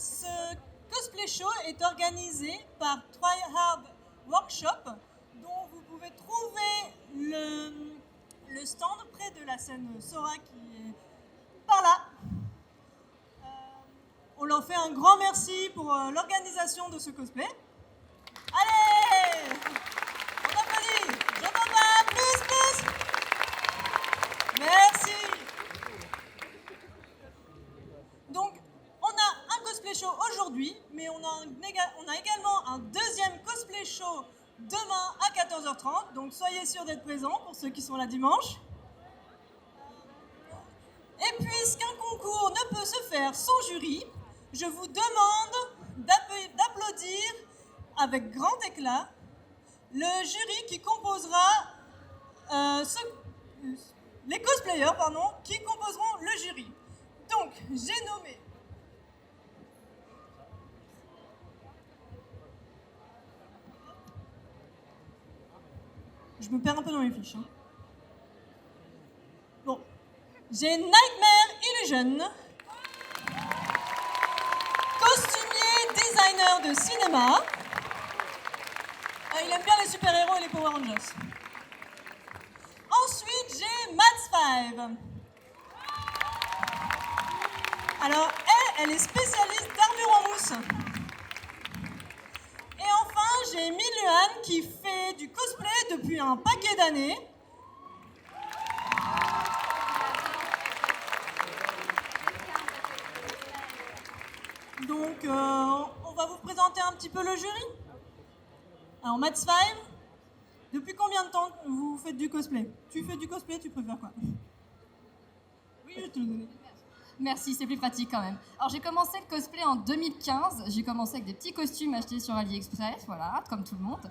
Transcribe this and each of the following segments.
ce cosplay show est organisé par Tryhard Workshop, dont vous pouvez trouver le stand près de la scène Sora qui est par là. On leur fait un grand merci pour l'organisation de ce cosplay. Allez, on applaudit. J'entends pas, plus. Merci. Donc, on a un cosplay show aujourd'hui, mais on a également un deuxième cosplay show demain à 14h30. Donc, soyez sûrs d'être présents pour ceux qui sont là dimanche. Et puisqu'un concours ne peut se faire sans jury, je vous demande d'applaudir avec grand éclat le jury qui composera les cosplayers qui composeront le jury. Donc, j'ai nommé je me perds un peu dans mes fiches. Bon, j'ai Nightmare Illusion, costumier, designer de cinéma. Il aime bien les super-héros et les Power Rangers. Ensuite, j'ai Mads 5. Alors, elle est spécialiste d'armure en mousse. Et enfin, j'ai Miluan qui fait du cosplay depuis un paquet d'années. Donc, on va vous présenter un petit peu le jury. Alors, Mads 5, depuis combien de temps vous faites du cosplay? Tu fais du cosplay, tu préfères quoi? Oui, je te le donne. Merci, c'est plus pratique quand même. Alors j'ai commencé le cosplay en 2015. J'ai commencé avec des petits costumes achetés sur AliExpress, voilà, comme tout le monde.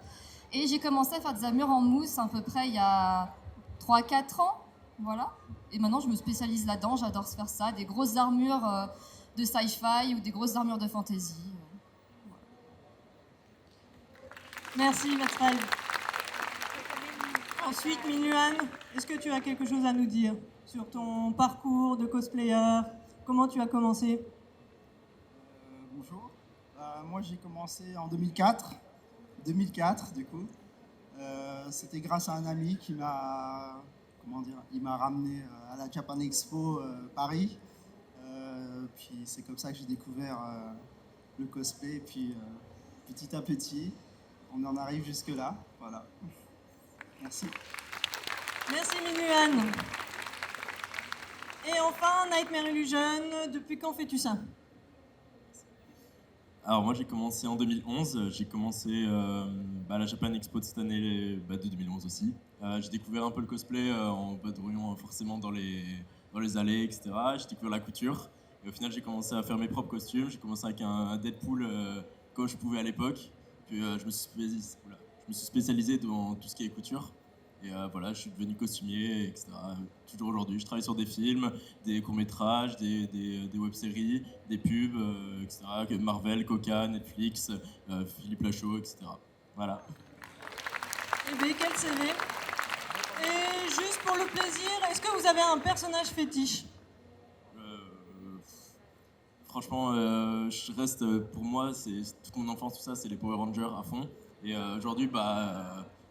Et j'ai commencé à faire des armures en mousse à peu près il y a 3-4 ans, voilà. Et maintenant je me spécialise là-dedans, j'adore faire ça, des grosses armures de sci-fi ou des grosses armures de fantasy. Voilà. Merci, Mads 5. Ensuite, Miluan, est-ce que tu as quelque chose à nous dire sur ton parcours de cosplayer? Comment tu as commencé? Bonjour. Moi, j'ai commencé en 2004. 2004, du coup. C'était grâce à un ami qui m'a, il m'a ramené à la Japan Expo Paris. Puis c'est comme ça que j'ai découvert le cosplay. Puis petit à petit, on en arrive jusque là. Voilà. Merci. Merci Miluan. Et enfin, Nightmare Illusion, depuis quand fais-tu ça? Alors moi j'ai commencé en 2011, j'ai commencé à la Japan Expo de cette année, de 2011 aussi. J'ai découvert un peu le cosplay en vadrouillant forcément dans les allées, etc. J'ai découvert la couture et au final j'ai commencé à faire mes propres costumes. J'ai commencé avec un Deadpool quand je pouvais à l'époque. Puis je me suis spécialisé dans tout ce qui est couture. Et voilà, je suis devenu costumier, etc. Toujours aujourd'hui, je travaille sur des films, des courts-métrages, des web-séries, des pubs, etc. Marvel, Coca, Netflix, Philippe Lachaud, etc. Voilà. Eh bien, quel CV! Et juste pour le plaisir, est-ce que vous avez un personnage fétiche? Franchement, je reste, pour moi, c'est toute mon enfance, tout ça, c'est les Power Rangers à fond. Et aujourd'hui,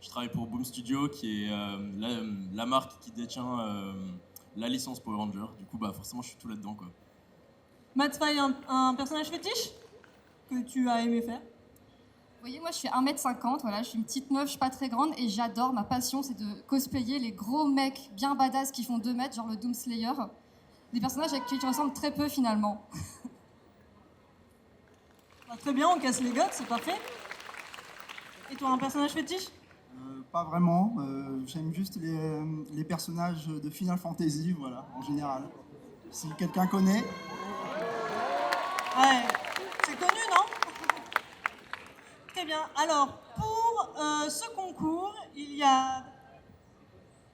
je travaille pour Boom Studio, qui est la marque qui détient la licence Power Ranger. Du coup, forcément, je suis tout là-dedans, quoi. Mads 5, un personnage fétiche que tu as aimé faire? Vous voyez, moi je fais 1m50, voilà, je suis une petite meuf, je suis pas très grande et j'adore, ma passion c'est de cosplayer les gros mecs bien badass qui font 2 mètres, genre le Doomslayer. Des personnages avec qui tu ressembles très peu finalement. Très bien, on casse les gottes, c'est parfait. Et toi, un personnage fétiche? Pas vraiment. J'aime juste les personnages de Final Fantasy, voilà, en général. Si quelqu'un connaît. Ouais, c'est connu, non? Très bien. Alors, pour ce concours, il y a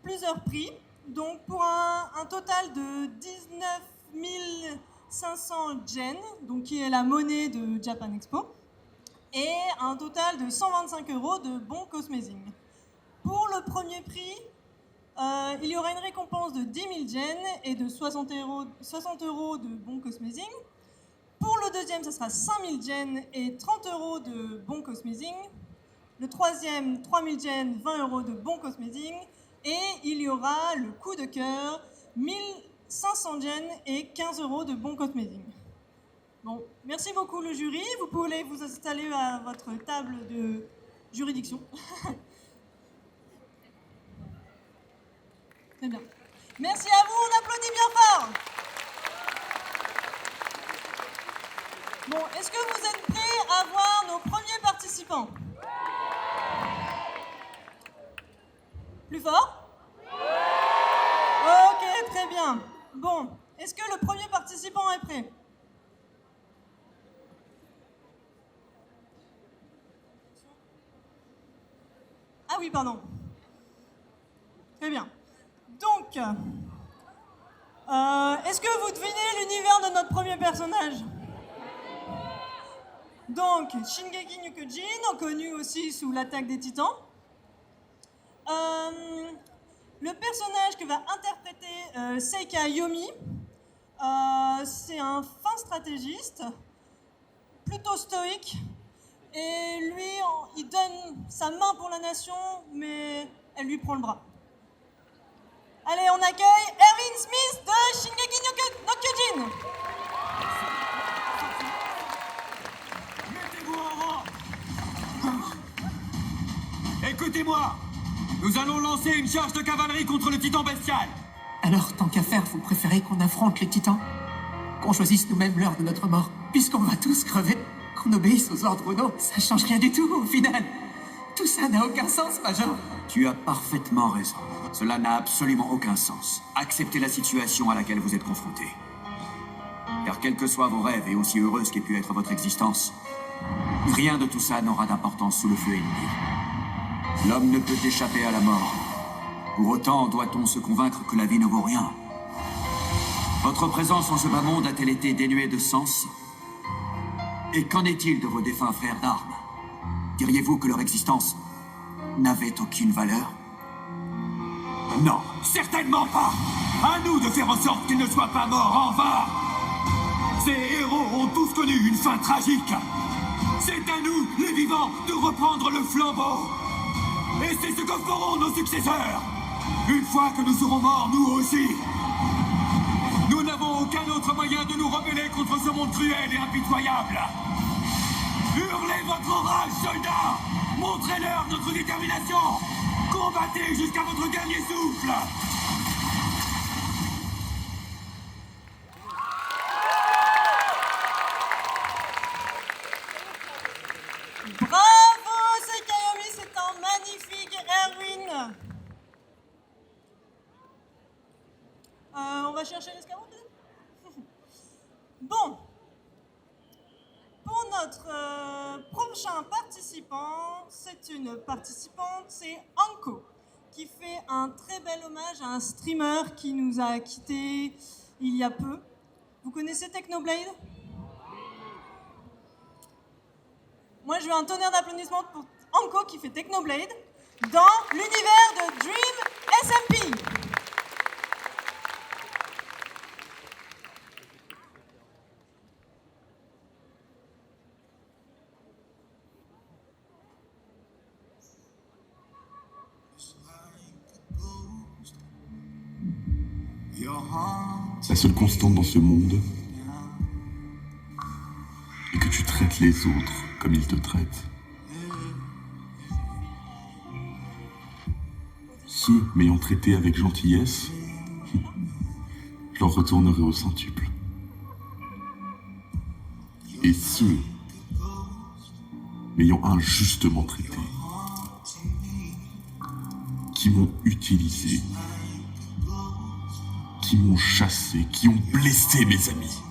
plusieurs prix. Donc, pour un total de 19 500 yens, donc qui est la monnaie de Japan Expo, et un total de 125 € de bons cosmézing. Pour le premier prix, il y aura une récompense de 10 000 yens et de 60 € de bons cosmézing. Pour le deuxième, ça sera 5000 yens et 30 € de bons cosmézing. Le troisième, 3000 yens, 20 € de bons cosmézing. Et il y aura le coup de cœur, 1500 yens et 15 € de bons cosmézing. Bon, merci beaucoup le jury. Vous pouvez vous installer à votre table de juridiction. Très bien. Merci à vous, on applaudit bien fort. Bon, est-ce que vous êtes prêts à voir nos premiers participants? Plus fort? Ok, très bien. Bon, est-ce que le premier participant est prêt? Ah oui, pardon. Très bien. Donc, est-ce que vous devinez l'univers de notre premier personnage? Donc, Shingeki no Kyojin, connu aussi sous l'attaque des titans. Le personnage que va interpréter Seika Yomi, c'est un fin stratégiste, plutôt stoïque, et lui, il donne sa main pour la nation, mais elle lui prend le bras. Allez, on accueille Erwin Smith de Shingeki no Kyojin. Mettez-vous en rang. Écoutez-moi, nous allons lancer une charge de cavalerie contre le titan bestial. Alors, tant qu'à faire, vous préférez qu'on affronte les titans? Qu'on choisisse nous-mêmes l'heure de notre mort, puisqu'on va tous crever? Qu'on obéisse aux ordres ou non, ça change rien du tout, au final. Tout ça n'a aucun sens, Major. Tu as parfaitement raison. Cela n'a absolument aucun sens. Acceptez la situation à laquelle vous êtes confrontés. Car quels que soient vos rêves et aussi heureuse qu'ait pu être votre existence, rien de tout ça n'aura d'importance sous le feu ennemi. L'homme ne peut échapper à la mort. Pour autant, doit-on se convaincre que la vie ne vaut rien? Votre présence en ce bas monde a-t-elle été dénuée de sens? Et qu'en est-il de vos défunts frères d'armes? Diriez-vous que leur existence n'avait aucune valeur? Non, certainement pas. À nous de faire en sorte qu'ils ne soient pas morts en vain. Ces héros ont tous connu une fin tragique. C'est à nous, les vivants, de reprendre le flambeau. Et c'est ce que feront nos successeurs. Une fois que nous serons morts, nous aussi. Nous n'avons aucun autre moyen de nous rebeller contre ce monde cruel et impitoyable. Hurlez votre orage, soldats! Montrez-leur notre détermination! Combattez jusqu'à votre dernier souffle! Bravo, Seika Yomi, c'est un magnifique Erwin. On va chercher l'escabeau peut-être. Bon. Pour notre prochain participant, c'est une participante, c'est Anko, qui fait un très bel hommage à un streamer qui nous a quittés il y a peu. Vous connaissez Technoblade? Moi, je veux un tonnerre d'applaudissements pour Anko qui fait Technoblade dans l'univers de Dream SMP. La seule constante dans ce monde est que tu traites les autres comme ils te traitent. Ceux m'ayant traité avec gentillesse, je leur retournerai au centuple. Et ceux m'ayant injustement traité, qui m'ont utilisé, qui m'ont chassé, qui ont blessé mes amis,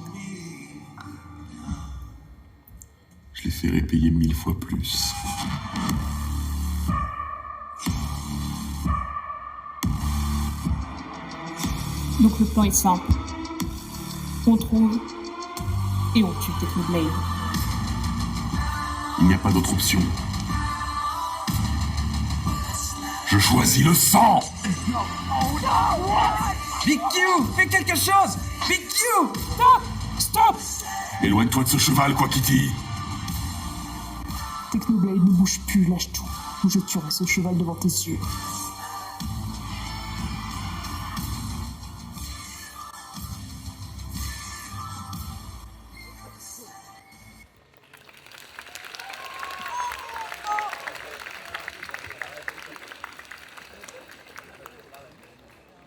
je les ferai payer 1000 fois plus. Donc le plan est simple. On trouve et on tue Technoblade. Il n'y a pas d'autre option. Je choisis le sang. Big Q, fais quelque chose! Big Q! Stop! Stop! Éloigne-toi de ce cheval, quoi qu'il dise. Technoblade, ne bouge plus, lâche tout, ou je tuerai ce cheval devant tes yeux.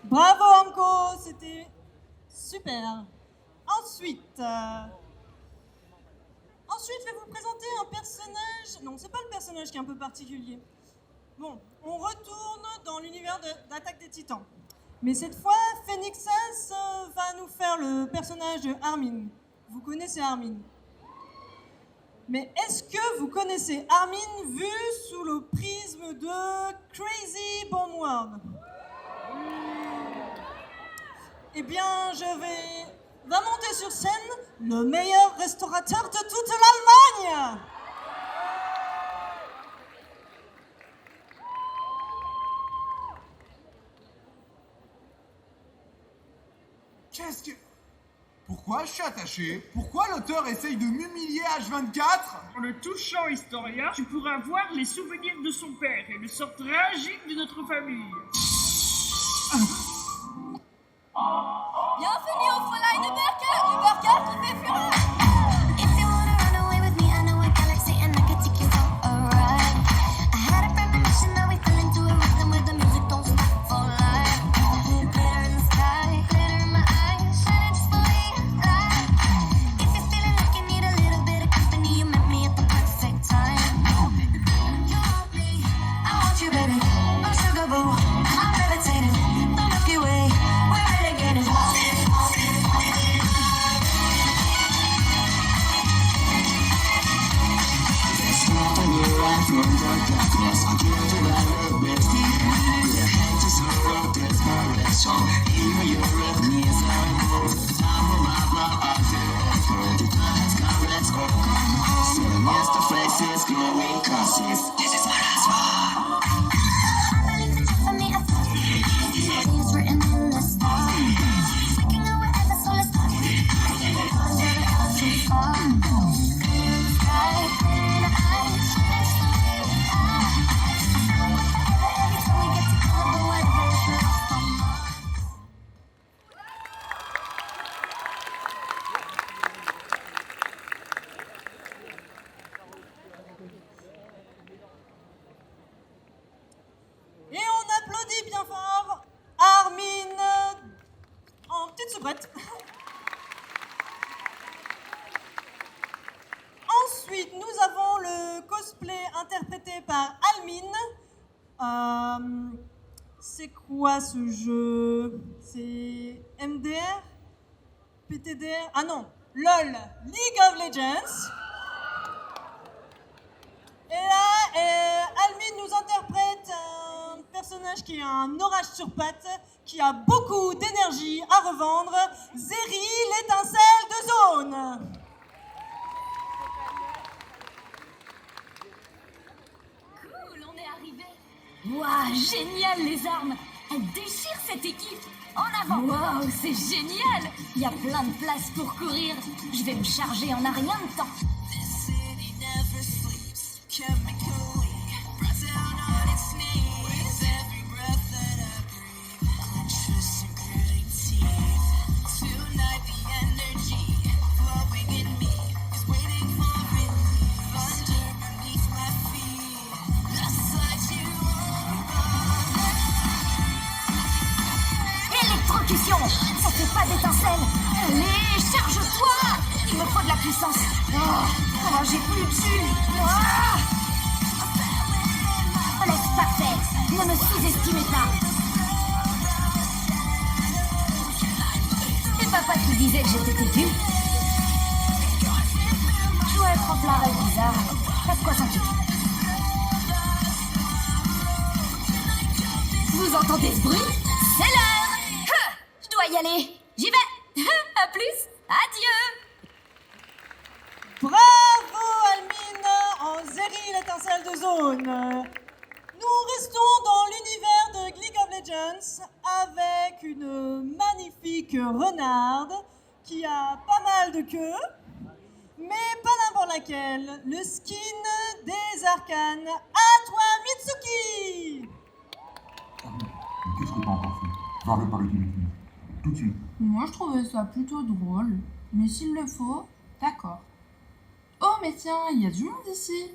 Bravo Anko, c'était super. Ensuite, je vais vous présenter un personnage. Non, c'est pas le personnage qui est un peu particulier. Bon, on retourne dans l'univers d'Attaque des Titans. Mais cette fois, Phoenixas va nous faire le personnage de Armin. Vous connaissez Armin? Mais est-ce que vous connaissez Armin vu sous le prisme de Crazy Bomb World? Eh bien, va monter sur scène le meilleur restaurateur de toute l'Allemagne. Qu'est-ce que... Pourquoi je suis attaché? Pourquoi l'auteur essaye de m'humilier H24? En le touchant, historien, tu pourras voir les souvenirs de son père et le sort tragique de notre famille. Bienvenue au Fräulein Burger, le burger qui fait fureur. Et on applaudit bien fort Armin en petite soubrette. Ensuite, nous avons le cosplay interprété par Almin. C'est quoi ce jeu? C'est MDR? PTDR? Ah non, LOL, League of Legends. Et là, Almin nous interprète un personnage qui a un orage sur pattes, qui a beaucoup d'énergie à revendre, Zeri, l'étincelle de zone. Cool, on est arrivé. Waouh, génial les armes. Elles déchirent cette équipe. En avant. Waouh, c'est génial. Il y a plein de place pour courir. Je vais me charger en un rien de temps. Électrocution. Ça fait pas d'étincelles. Allez, charge-toi. Il me faut de la puissance. Oh, j'ai plus de jus. Laisse parfait. Ne me sous-estimez pas. C'est papa qui disait que j'étais têtu. Je dois être en plein rêve bizarre. Pas de quoi s'inquiéter. Vous entendez ce bruit? C'est l'heure. Je dois y aller. J'y vais. À plus. Adieu. Bravo Almin en Zeri, l'étincelle de zone. Nous restons dans l'univers de League of Legends avec une magnifique renarde qui a pas mal de queue Mais pas n'importe laquelle. Le skin des arcanes. À toi, Mitsuki! Qu'est-ce que t'as encore fait? Va réparer ton équipement. Tout de suite. Moi, je trouvais ça plutôt drôle. Mais s'il le faut, d'accord. Oh, mais tiens, il y a du monde ici.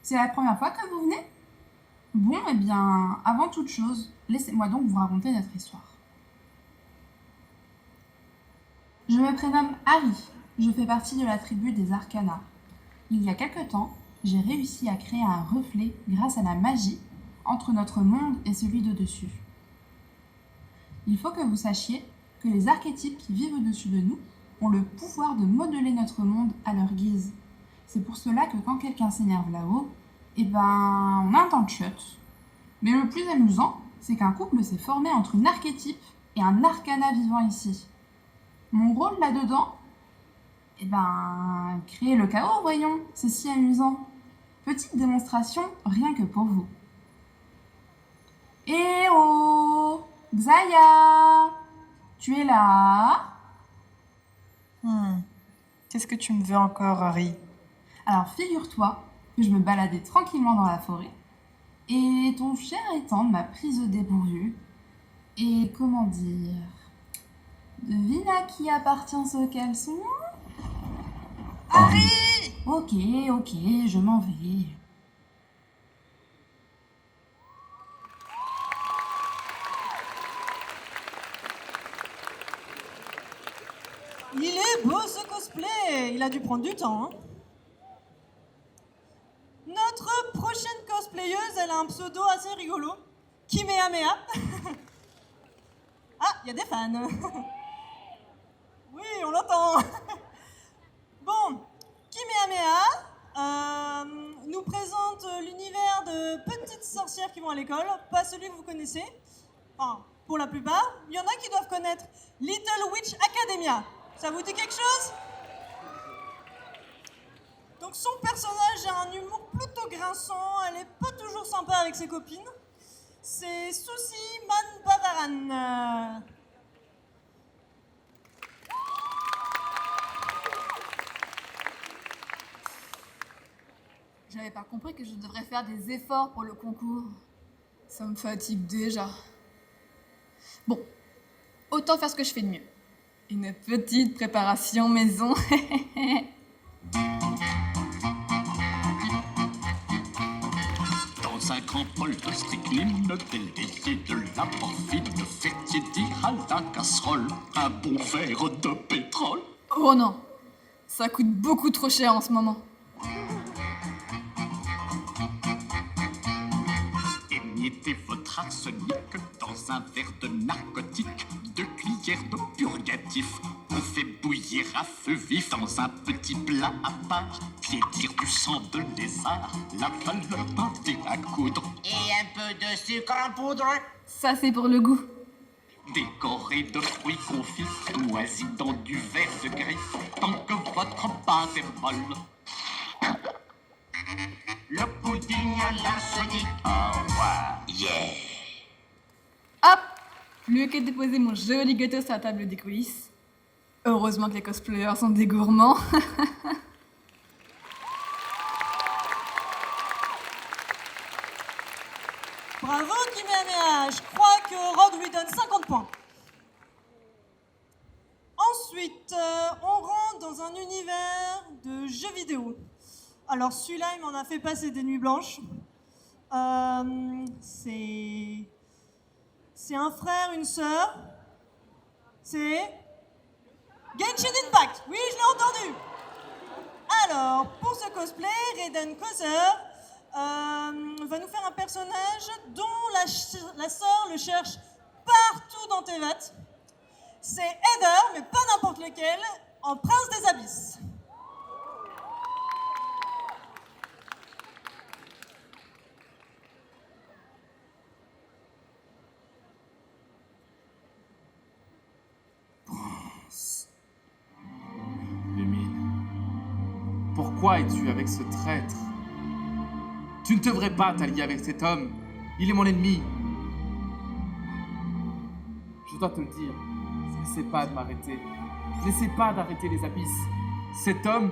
C'est la première fois que vous venez? Bon, eh bien, avant toute chose, laissez-moi donc vous raconter notre histoire. Je me prénomme Harry. Je fais partie de la tribu des Arcana. Il y a quelque temps, j'ai réussi à créer un reflet grâce à la magie entre notre monde et celui de dessus. Il faut que vous sachiez que les archétypes qui vivent au-dessus de nous ont le pouvoir de modeler notre monde à leur guise. C'est pour cela que quand quelqu'un s'énerve là-haut, eh ben, on a un temps de chute. Mais le plus amusant, c'est qu'un couple s'est formé entre une archétype et un arcana vivant ici. Mon rôle là-dedans, eh ben, créer le chaos, voyons, c'est si amusant. Petite démonstration, rien que pour vous. Eh oh, Xaya, tu es là? Qu'est-ce que tu me veux encore, Harry? Alors figure-toi que je me baladais tranquillement dans la forêt et ton cher étang m'a prise au dépourvu. Et comment dire... Devine à qui appartient ce caleçon? Harry! Ok, je m'en vais. Il est beau ce cosplay! Il a dû prendre du temps, hein? Notre prochaine cosplayeuse, elle a un pseudo assez rigolo. Kimehamea. Ah, il y a des fans. Oui, on l'entend. Bon, Kimehamea nous présente l'univers de petites sorcières qui vont à l'école, pas celui que vous connaissez. Enfin, pour la plupart. Il y en a qui doivent connaître Little Witch Academia. Ça vous dit quelque chose? Donc son personnage a un humour plutôt grinçant, elle est pas toujours sympa avec ses copines. C'est Susie Manbavaran. J'avais pas compris que je devrais faire des efforts pour le concours. Ça me fatigue déjà. Bon, autant faire ce que je fais de mieux. Une petite préparation maison. Dans un grand bol de strychnine, délayé de la morphine, faites-y dire à la casserole un bon verre de pétrole. Oh non, ça coûte beaucoup trop cher en ce moment. Émiettez votre arsenic dans un verre de narcotique, 2 cuillères de purgatif. On fait bouillir à feu vif dans un petit plat à part, piétir du sang de lézard, la chaleur pâtée à coudre. Et un peu de sucre en poudre. Ça c'est pour le goût. Décoré de fruits confits, moisis dans du verre de gris, tant que votre pâte est molle. Le pudding à l'arsenic. Au revoir. Yeah. Hop, plus qu'à déposer mon joli gâteau sur la table des coulisses. Heureusement que les cosplayers sont des gourmands. Bravo Kimehamea, je crois que Rod lui donne 50 points. Ensuite, on rentre dans un univers de jeux vidéo. Alors celui-là, il m'en a fait passer des nuits blanches. C'est un frère, une sœur. C'est Genshin Impact. Oui, je l'ai entendu. Alors, pour ce cosplay, Raiden Kozer va nous faire un personnage dont la sœur le cherche partout dans Tevat. C'est Heather, mais pas n'importe lequel, en prince des abysses. Lumine, pourquoi es-tu avec ce traître? Tu ne devrais pas t'allier avec cet homme. Il est mon ennemi. Je dois te le dire, n'essaie pas de m'arrêter. N'essaie pas d'arrêter les abysses. Cet homme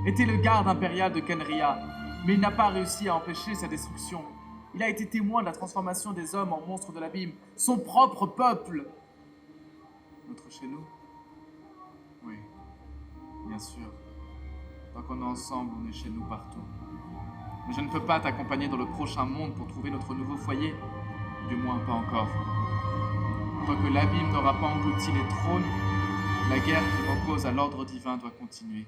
était le garde impérial de Kenria, mais il n'a pas réussi à empêcher sa destruction. Il a été témoin de la transformation des hommes en monstres de l'abîme, son propre peuple. Notre chez nous? Oui, bien sûr. Tant qu'on est ensemble, on est chez nous partout. Mais je ne peux pas t'accompagner dans le prochain monde pour trouver notre nouveau foyer. Du moins, pas encore. Tant que l'abîme n'aura pas englouti les trônes, la guerre qui m'oppose à l'ordre divin doit continuer.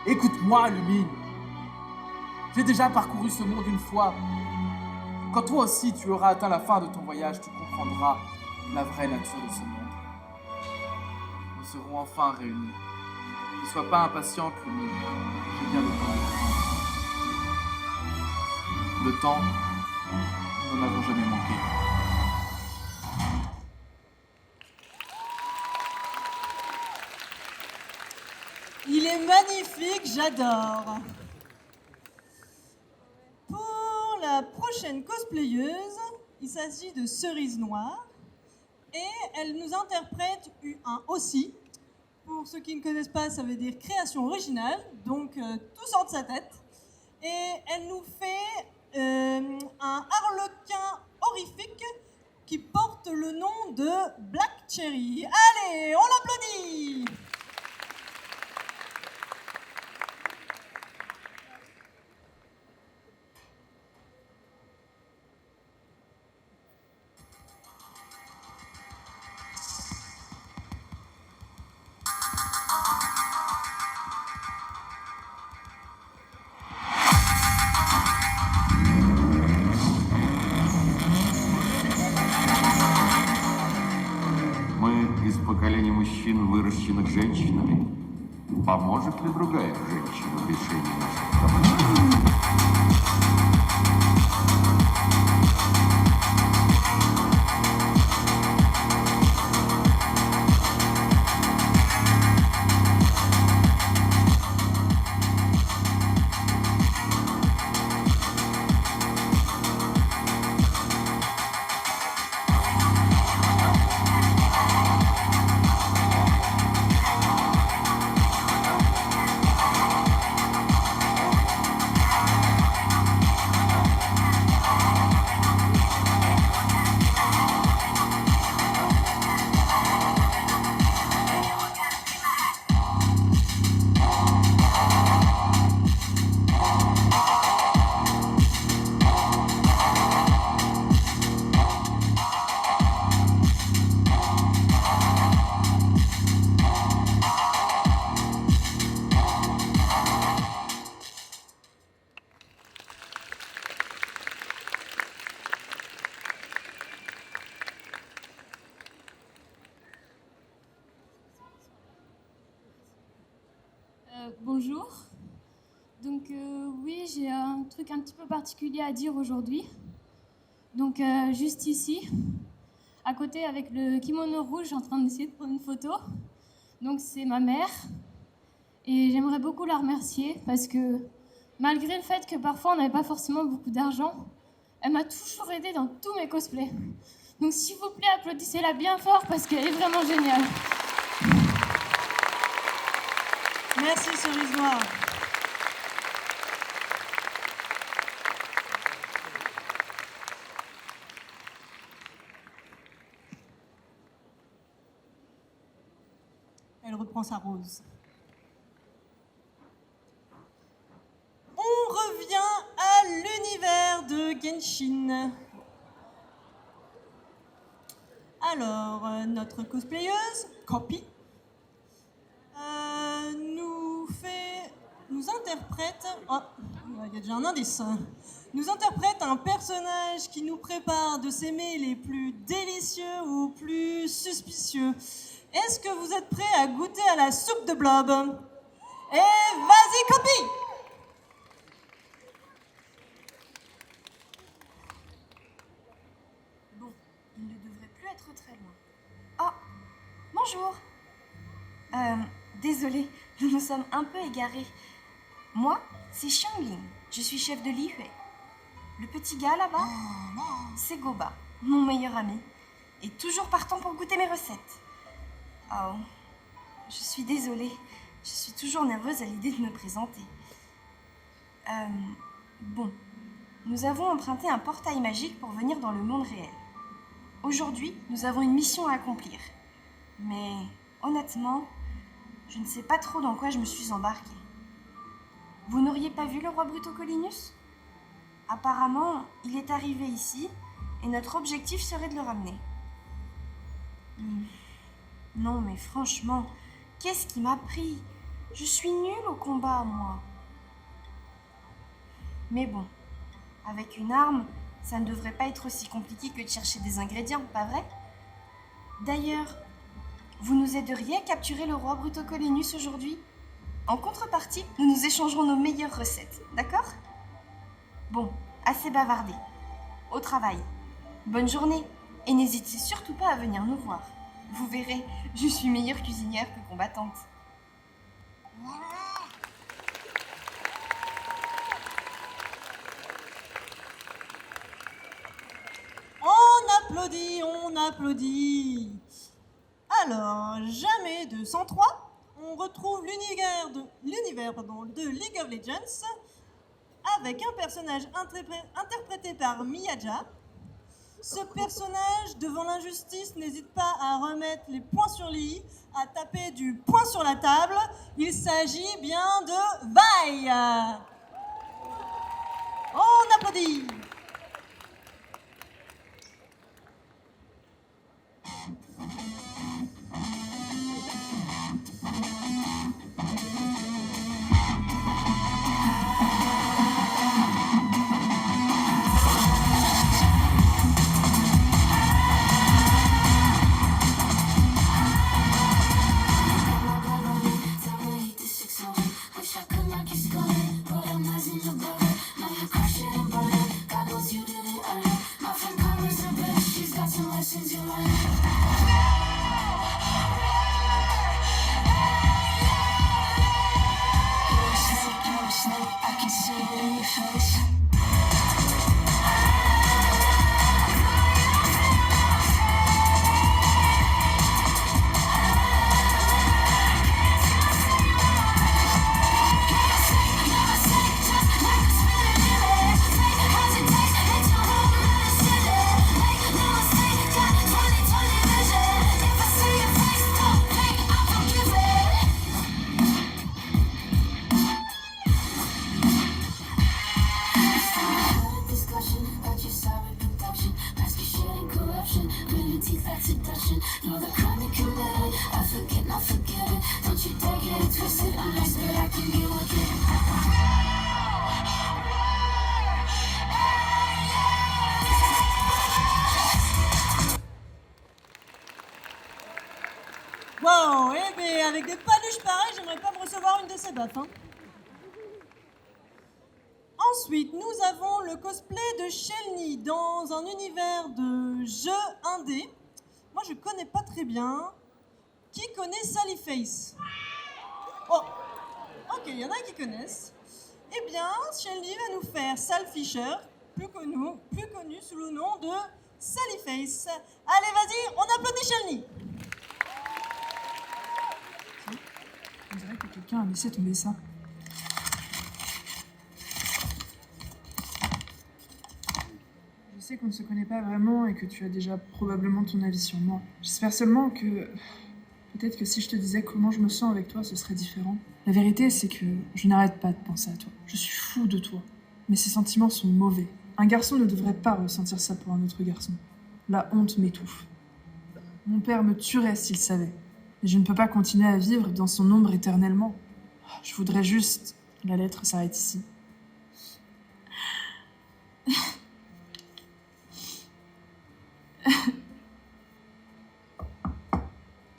Écoute-moi, Lumine. J'ai déjà parcouru ce monde une fois. Quand toi aussi tu auras atteint la fin de ton voyage, tu comprendras la vraie nature de ce monde. Nous serons enfin réunis. Ne sois pas impatiente, Lumine. J'ai bien le temps de prendre. Le temps, nous n'en avons jamais manqué. Il est magnifique, j'adore. Pour la prochaine cosplayeuse, il s'agit de Cerise Noire et elle nous interprète un aussi. Pour ceux qui ne connaissent pas, ça veut dire création originale, donc tout sort de sa tête. Et elle nous fait un harlequin horrifique qui porte le nom de Black Cherry. Allez, on l'applaudit! Поколение мужчин, выращенных женщинами. Поможет ли другая женщина в решении наших проблем? Bonjour. Donc oui, j'ai un truc un petit peu particulier à dire aujourd'hui. Donc juste ici, à côté avec le kimono rouge, en train d'essayer de prendre une photo. Donc c'est ma mère. Et j'aimerais beaucoup la remercier parce que malgré le fait que parfois on n'avait pas forcément beaucoup d'argent, elle m'a toujours aidée dans tous mes cosplays. Donc s'il vous plaît, applaudissez-la bien fort parce qu'elle est vraiment géniale. Merci Cerise Noire. Elle reprend sa rose. On revient à l'univers de Genshin. Alors, notre cosplayeuse, Copy, nous interprète, oh, il y a déjà un indice, nous interprète un personnage qui nous prépare de ses mets les plus délicieux ou plus suspicieux. Est-ce que vous êtes prêts à goûter à la soupe de blob? Et vas-y, Copy! Bon, il ne devrait plus être très loin. Oh, bonjour. Désolée, nous nous sommes un peu égarés. Moi, c'est Xiangling. Je suis chef de Li Hui. Le petit gars là-bas, c'est Goba, mon meilleur ami. Et toujours partant pour goûter mes recettes. Oh, je suis désolée. Je suis toujours nerveuse à l'idée de me présenter. Bon, nous avons emprunté un portail magique pour venir dans le monde réel. Aujourd'hui, nous avons une mission à accomplir. Mais honnêtement, je ne sais pas trop dans quoi je me suis embarquée. Vous n'auriez pas vu le roi Brutocolinus ? Apparemment, il est arrivé ici et notre objectif serait de le ramener. Non, mais franchement, qu'est-ce qui m'a pris ? Je suis nulle au combat, moi. Mais bon, avec une arme, ça ne devrait pas être aussi compliqué que de chercher des ingrédients, pas vrai ? D'ailleurs, vous nous aideriez à capturer le roi Brutocolinus aujourd'hui ? En contrepartie, nous nous échangerons nos meilleures recettes, d'accord ? Bon, assez bavardé. Au travail. Bonne journée. Et n'hésitez surtout pas à venir nous voir. Vous verrez, je suis meilleure cuisinière que combattante. On applaudit, on applaudit. Alors, jamais de 103, on retrouve l'univers de League of Legends avec un personnage interprété par Miyaja. Ce personnage, devant l'injustice, n'hésite pas à remettre les points sur les i, à taper du poing sur la table. Il s'agit bien de Vi. On applaudit. Wow, eh bien, avec des paluches pareilles, j'aimerais pas me recevoir une de ces baffes. Hein. Ensuite, nous avons le cosplay de Shelny dans un univers de jeux indé. Moi, je connais pas très bien. Qui connaît Sally Face ? Oh, ok, il y en a qui connaissent. Eh bien, Shelny va nous faire Sal Fisher, plus connu sous le nom de Sally Face. Allez, vas-y, on applaudit Shelny. On dirait que quelqu'un a laissé tomber ça. Je sais qu'on ne se connaît pas vraiment et que tu as déjà probablement ton avis sur moi. J'espère seulement que... Peut-être que si je te disais comment je me sens avec toi, ce serait différent. La vérité, c'est que je n'arrête pas de penser à toi. Je suis fou de toi. Mais ces sentiments sont mauvais. Un garçon ne devrait pas ressentir ça pour un autre garçon. La honte m'étouffe. Mon père me tuerait s'il savait. Et je ne peux pas continuer à vivre dans son ombre éternellement. Je voudrais juste... La lettre s'arrête ici.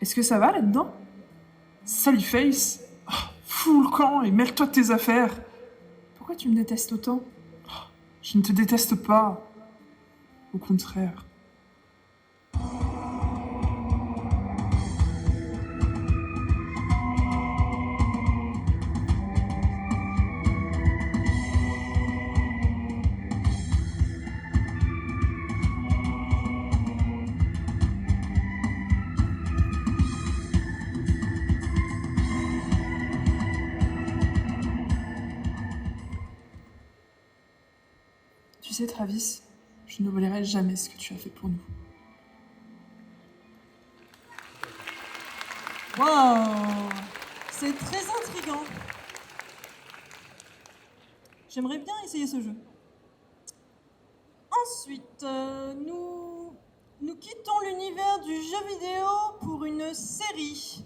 Est-ce que ça va là-dedans ? Sally Face ? Fous le camp et mêle-toi de tes affaires. Pourquoi tu me détestes autant ? Je ne te déteste pas. Au contraire. Tu sais, Travis, je n'oublierai jamais ce que tu as fait pour nous. Wow, c'est très intriguant. J'aimerais bien essayer ce jeu. Ensuite, nous quittons l'univers du jeu vidéo pour une série.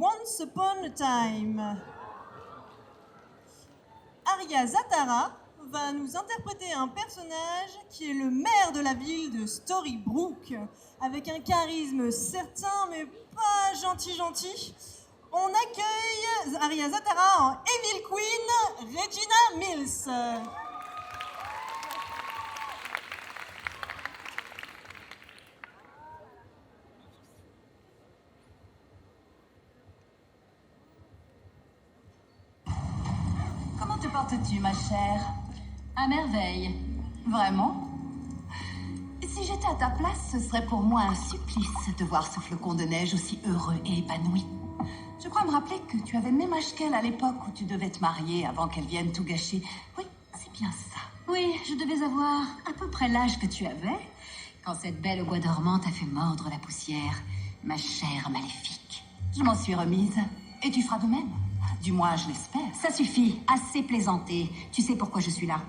Once Upon a Time. Arya Zatara va nous interpréter un personnage qui est le maire de la ville de Storybrooke, avec un charisme certain mais pas gentil. On accueille Arya Zatara en Evil Queen, Regina Mills. Comment te portes-tu, ma chère? À merveille. Vraiment? Si j'étais à ta place, ce serait pour moi un supplice de voir ce flocon de neige aussi heureux et épanoui. Je crois me rappeler que tu avais le même âge qu'elle à l'époque où tu devais te marier avant qu'elle vienne tout gâcher. Oui, c'est bien ça. Oui, je devais avoir à peu près l'âge que tu avais quand cette belle au bois dormant t'a fait mordre la poussière, ma chère maléfique. Je m'en suis remise. Et tu feras de même. Du moins, je l'espère. Ça suffit, assez plaisanté. Tu sais pourquoi je suis là.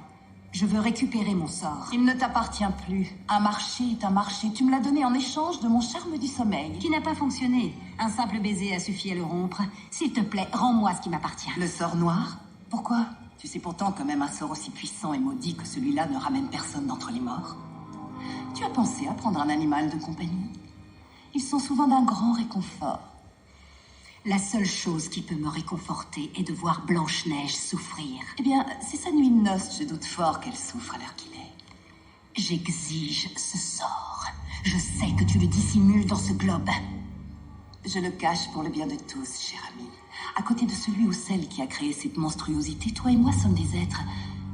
Je veux récupérer mon sort. Il ne t'appartient plus. Un marché est un marché. Tu me l'as donné en échange de mon charme du sommeil. Qui n'a pas fonctionné. Un simple baiser a suffi à le rompre. S'il te plaît, rends-moi ce qui m'appartient. Le sort noir? Pourquoi? Tu sais pourtant que même un sort aussi puissant et maudit que celui-là ne ramène personne d'entre les morts. Tu as pensé à prendre un animal de compagnie? Ils sont souvent d'un grand réconfort. La seule chose qui peut me réconforter est de voir Blanche-Neige souffrir. Eh bien, c'est sa nuit de noces, je doute fort qu'elle souffre à l'heure qu'il est. J'exige ce sort. Je sais que tu le dissimules dans ce globe. Je le cache pour le bien de tous, cher ami. À côté de celui ou celle qui a créé cette monstruosité, toi et moi sommes des êtres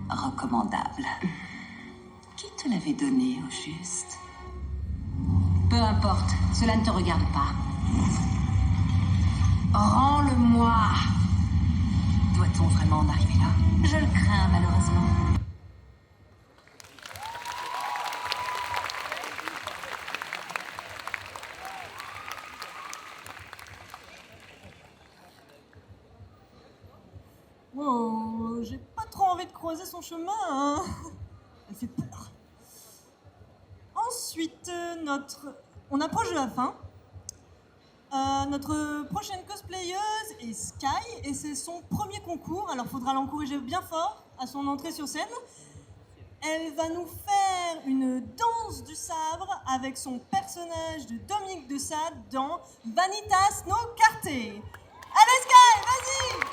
recommandables. Qui te l'avait donné, au juste? Peu importe, cela ne te regarde pas. Rends-le-moi. Doit-on vraiment en arriver là? Je le crains, malheureusement. Wow, j'ai pas trop envie de croiser son chemin, hein. Elle fait peur. Ensuite, on approche de la fin. Notre prochaine cosplayeuse est Sky et c'est son premier concours, alors il faudra l'encourager bien fort à son entrée sur scène. Elle va nous faire une danse du sabre avec son personnage de Dominique de Sade dans Vanitas no Carte. Allez Sky, vas-y!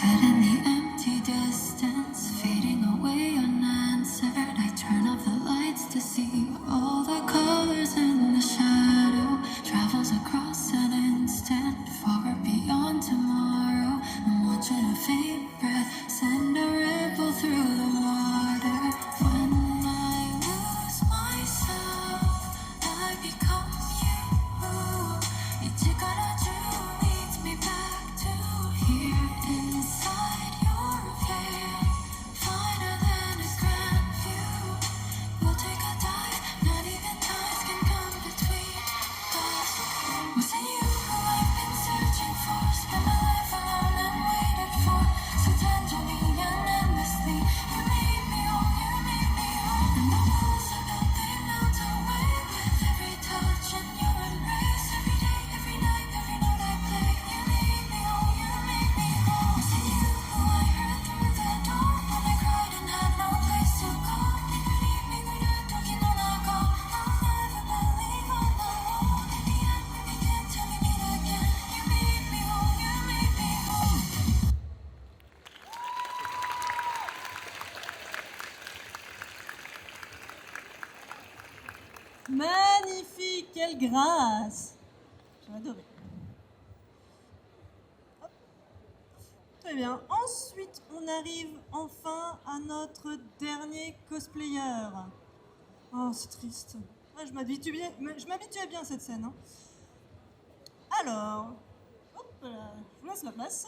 Head in the empty distance, fading away unanswered. I turn off the lights to see all the colors in the shadow. Travels across an instant, far beyond tomorrow. I'm watching a faint breath send a ripple through the water. When I lose myself, I become you. You take on a dream, leads me back to here. Inside your veil, finer than a grand view. We'll take a dive, not even ties can come between us. Was it you who I've been searching for? Spent my life alone and waited for. So tenderly and endlessly, you made me whole, you made me whole. And the walls I built, they melt away with every touch and your embrace. Every day, every night, every note I play, you made me whole, you made me whole. Was it you who I heard through the door when I cried and had no place to go? I'll never believe on the wall. In the end, we begin till we meet again. You made me whole, you made me whole. Magnifique, quelle grâce! J'ai adoré. Hop. Très bien. Ensuite, on arrive enfin à notre dernier cosplayer. Oh, c'est triste. Ah, je m'habituais bien à cette scène. Hein. Alors, hop là, je vous laisse la place.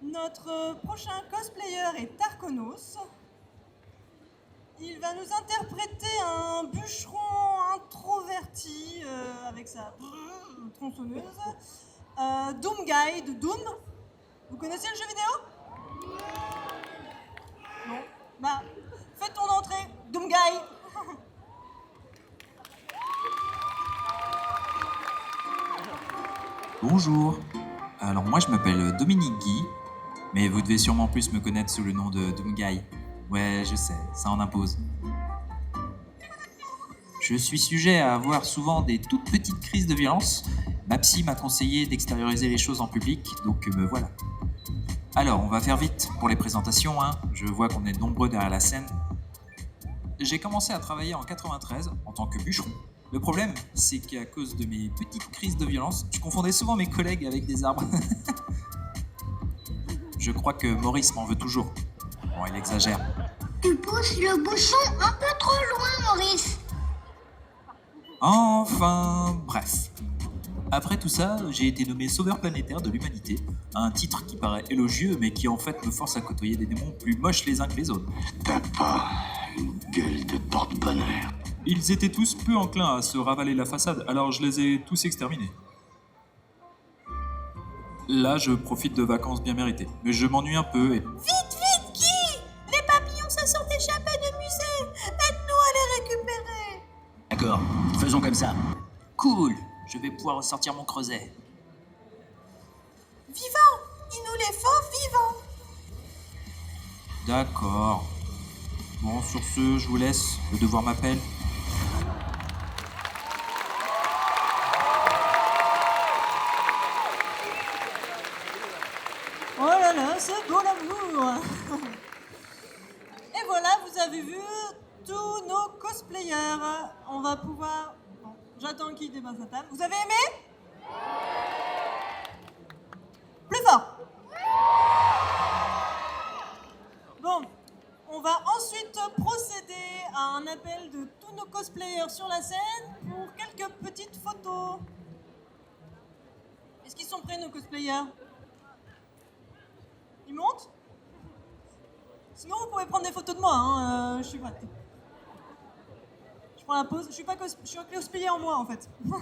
Notre prochain cosplayer est Tarkonos. Il va nous interpréter un bûcheron introverti avec sa tronçonneuse. Doomguy de Doom. Vous connaissez le jeu vidéo? Non. Bah, fais ton entrée, Doomguy. Bonjour. Alors moi je m'appelle Dominique Guy, mais vous devez sûrement plus me connaître sous le nom de Doomguy. Ouais, je sais, ça en impose. Je suis sujet à avoir souvent des toutes petites crises de violence. Ma psy m'a conseillé d'extérioriser les choses en public, donc me voilà. Alors, on va faire vite pour les présentations, hein. Je vois qu'on est nombreux derrière la scène. J'ai commencé à travailler en 93 en tant que bûcheron. Le problème, c'est qu'à cause de mes petites crises de violence, je confondais souvent mes collègues avec des arbres. Je crois que Maurice m'en veut toujours. Bon, il exagère. Tu pousses le bouchon un peu trop loin, Maurice. Enfin, bref. Après tout ça, j'ai été nommé sauveur planétaire de l'humanité, un titre qui paraît élogieux, mais qui en fait me force à côtoyer des démons plus moches les uns que les autres. T'as pas une gueule de porte-bonheur. Ils étaient tous peu enclins à se ravaler la façade, alors je les ai tous exterminés. Là, je profite de vacances bien méritées, mais je m'ennuie un peu et... Vite, Guy! Les papillons se sont échappés du musée. Aide-nous à les récupérer. D'accord, faisons comme ça. Cool, je vais pouvoir ressortir mon creuset. Vivant! Il nous les faut vivants. D'accord. Bon, sur ce, je vous laisse, le devoir m'appelle. Oh là là, c'est beau l'amour. Et voilà, vous avez vu tous nos cosplayers. On va pouvoir... Bon, j'attends qu'il dépasse la table. Vous avez aimé? Plus fort. Bon, on va ensuite procéder à un appel de tous nos cosplayers sur la scène pour quelques petites photos. Est-ce qu'ils sont prêts, nos cosplayers? Ils montent? Sinon, vous pouvez prendre des photos de moi, hein, je suis prête. Je prends la pause. Je suis un cosplayer en moi, en fait. Bon,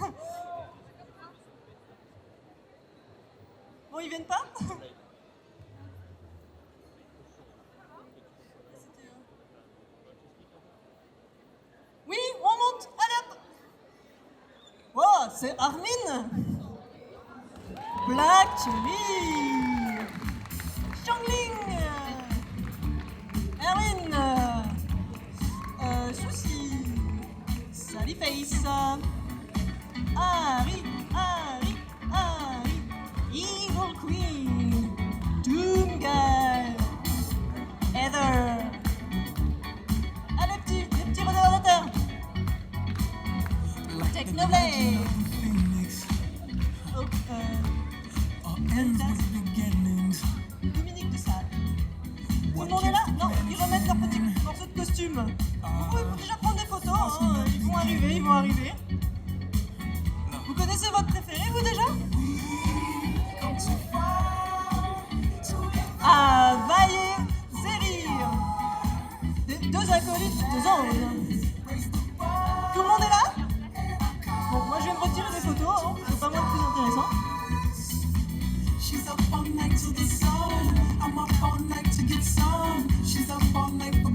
ils viennent pas? Oui, on monte. Allez hop. Oh, c'est Armin. Black Cherry. Changling. Erwin. Souci. Sallyface. Harry. Evil Queen. Doomguy. Heather. Ah, les petits modérateurs. Technoblade. Dominique de Sade. Tout le monde est là? Non, ils remettent leurs petits morceaux de costume. Vous pouvez déjà prendre des photos, hein. Ils vont arriver. Vous connaissez votre préféré, vous déjà? Ah, Vaillé, Zérir. Deux acolytes de Zone. Tout le monde est là? Bon, moi je vais me retirer des photos, hein. C'est pas moi le plus intéressant. She's up all night to the sun. I'm up all night to get some. She's up all night for